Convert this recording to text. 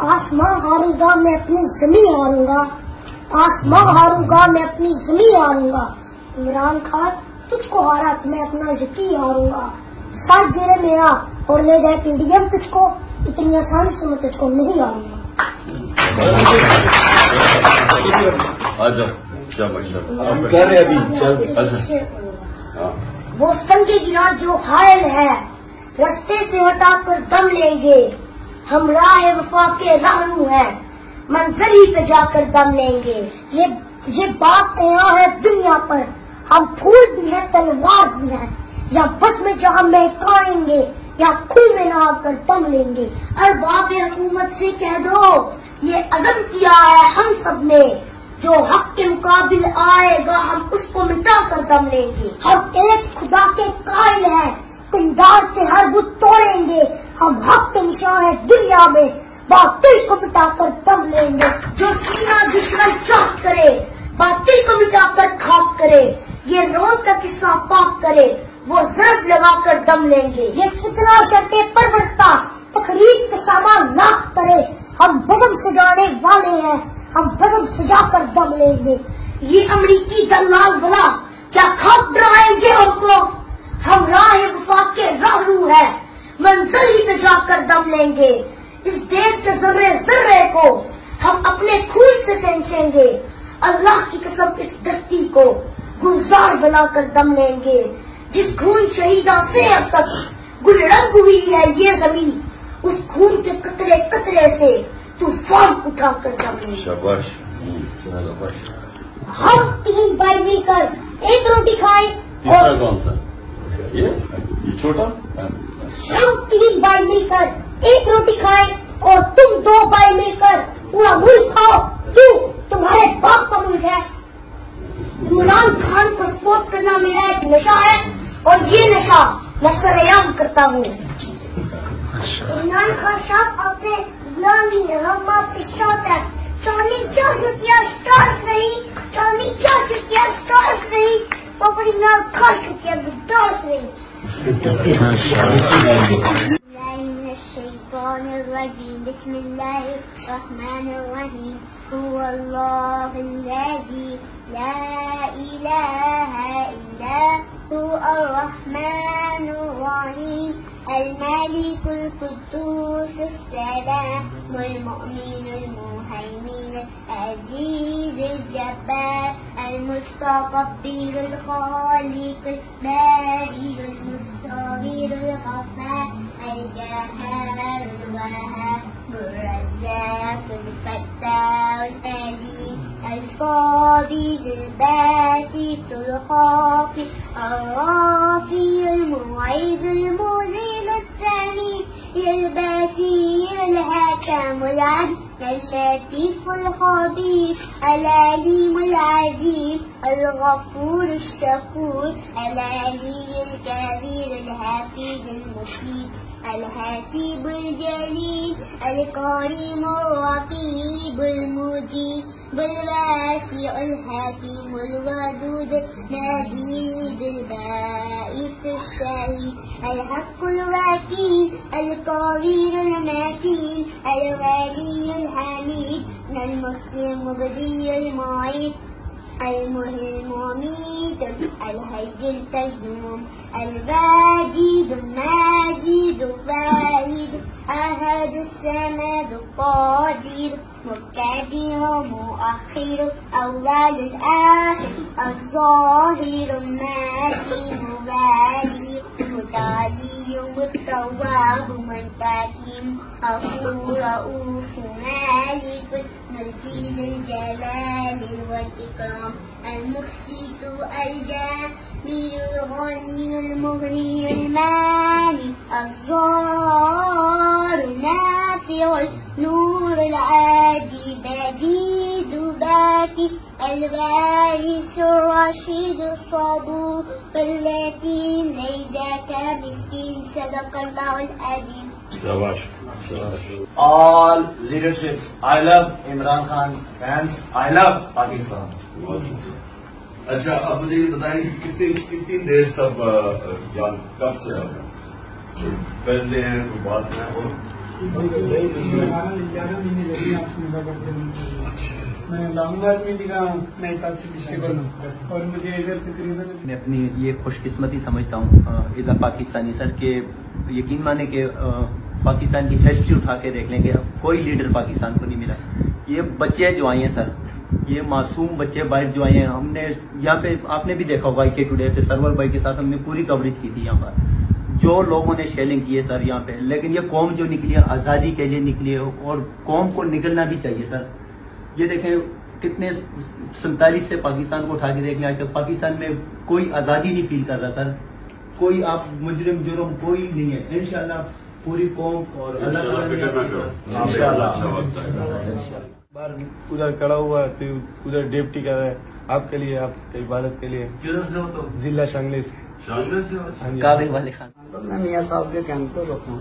आसमां हारूंगा मैं अपनी ज़मीं हारूंगा, आसमां हारूंगा मैं अपनी ज़मीं हारूंगा। इमरान खान तुझको हारा तो मैं अपना यकीन हारूंगा। साथ गिरे मेरा और ले जाए पीडीएम तुझको, इतनी आसानी से मैं तुझको नहीं हारूंगा। वो संगे गिरा जो हायल है, रास्ते से हटाकर दम लेंगे। हम राह वफा के रहरू हैं, मंजिल ही पे जाकर दम लेंगे। ये बात यहाँ है दुनिया पर, हम फूल भी हैं तलवार भी हैं। या बस में जहाँ महकाएंगे या खून में नहा कर दम लेंगे। अरबाब हुकूमत से कह दो ये अज़म किया है हम सब ने, जो हक के मुकाबिल आएगा हम उसको मिटा कर दम लेंगे। हम एक खुदा के कायल हैं, किरदार के हर बुत तोड़ेंगे। हम हक के निशान है दुनिया में, बातिल को मिटाकर दम लेंगे। जो सीना दुश्मन चाक करे, बातिल को मिटाकर खाक करे। ये रोज का किस्सा पाक करे, वो जरब लगाकर दम लेंगे। ये फितना शर्ते पर बढ़ता, तकरीब के सामान लाख करे। हम बज़म सजाने वाले हैं, हम बज़म सजाकर दम लेंगे। ये अमरीकी दलाल भला क्या खाक डराएंगे हमको। हम राह वफा के रहरू है, मंजिल ही पे जाकर दम लेंगे। इस देश के जर्रे जर्रे को हम अपने खून से सेंचेंगे। अल्लाह की कसम इस धरती को गुलजार बनाकर दम लेंगे। जिस खून शहीदा से अब तक गुलरंग हुई है ये जमीन, उस खून के कतरे कतरे से तूफान उठाकर दम लेंगे। शाबाश। हम 3 भाई मिलकर एक रोटी खाएं। तीसरा कौन सा? ये छोटा। हम 3 भाई मिलकर एक रोटी खाएं और तुम 2 भाई मिलकर पूरा मुल्क खाओ। क्यों? तुम्हारे बाप का मुल्क है। इमरान खान को सपोर्ट करना मेरा एक नशा है और ये नशा मैं सरेआम करता हूँ। इमरान खान साहब आपने गुलामी हम आपके साथ है। चांदी 4 रुपया स्टार्स नहीं, चांदी 4 रुपया स्टार्स नहीं, पर इमरान खान रुपया स्टार्स नहीं। बिस्मिल्लाहिर्रहमानिर्रहीम। हुवल्लाहुल्लज़ी ला इलाहा इल्ला हुवर्रहमानुर्रहीम। अल-मालिकुल कुद्दूसुस सलामुल मुअमिनुल मुहैमिनुल अज़ीज़ुल जब्बार अल-मुतकब्बिरुल खालिकुल बारिउल मुस्ताविरुल गफ्फार अल-क़हारुल वहाबुर रज़्ज़ाक़ुल फ़त्ताहुल अलीम अल-क़ाबिज़ुल बासितुल ख़ाफ़िज़ अर्राफ़िउल मु'इज़ुल मुज़िलुस समीउल बसीरुल हकीमुल अदल अल-लतीफ़ुल ख़बीर अल-अलीमुल अज़ीम अल-गफ़ूरुश शकूर अल-अलीयुल कबीर अल-हफ़ीज़ुल मुफ़ीद अल-हसीबुल जलील अल-करीमुर रक़ीबुल मुजीबुल वासिउल हकीमुल वदूद मजीदुल बाइसुश शहीद अल-हक़्क़ुल वकील अल-कवीरुल मतीन अल-वलीयुल हमीद अल-मुहसिनुल मुबदीउल मुईद المحيي المميت الحي القيوم الواجد الماجد الواحد أحد الصمد القادر مبتدئ مؤخر أول الآخر الظاهر الماكن والي متعالي متواب منتقم غفور رؤوف مالك ملكي ذي الجلال والإكرام المقسط الجامع الغني المغني المانع الضار النافع النور العادي بديد باكي الباعث الرشيد الصبور التي ليس كمسكين صدق الله العظيم. All leaderships, I love Imran Khan fans, I love Pakistan. अच्छा, अब मुझे ये बताएं कि कितनी देर सब कब से पहले हैं बाद में और मैं लाऊंगा नई डिस्ट्रिक्ट और मुझे इधर तकरीबन मैं अपनी ये खुशकिस्मती समझता हूँ एज अ पाकिस्तानी सर के यकीन माने कि पाकिस्तान की हिस्ट्री उठा के देख लेंगे कोई लीडर पाकिस्तान को नहीं मिला। ये बच्चे जो आए हैं सर, ये मासूम बच्चे बाहर जो आए हैं, हमने यहाँ पे आपने भी देखा होगा के टुडे पे सरवर भाई के साथ हमने पूरी कवरेज की थी यहाँ पर, जो लोगों ने शेलिंग की है सर यहाँ पे। लेकिन ये कौम जो निकली है आजादी के लिए निकली है और कौम को निकलना भी चाहिए सर। ये देखें कितने 47 से पाकिस्तान को उठा के देख लें, आज तक पाकिस्तान में कोई आजादी नहीं फील कर रहा सर। कोई आप मुजरिम जुर्म कोई नहीं है। इंशाल्लाह पूरी कौम और बार उधर खड़ा हुआ है तो उधर डिप्टी कर रहा है आपके लिए, आपकी इबादत के लिए। किधर से हो तो? जिला शांगली से। शांगली से हो? काबिल वाले खान। मैं मियाँ साहब के कैंप पे रुका हूँ।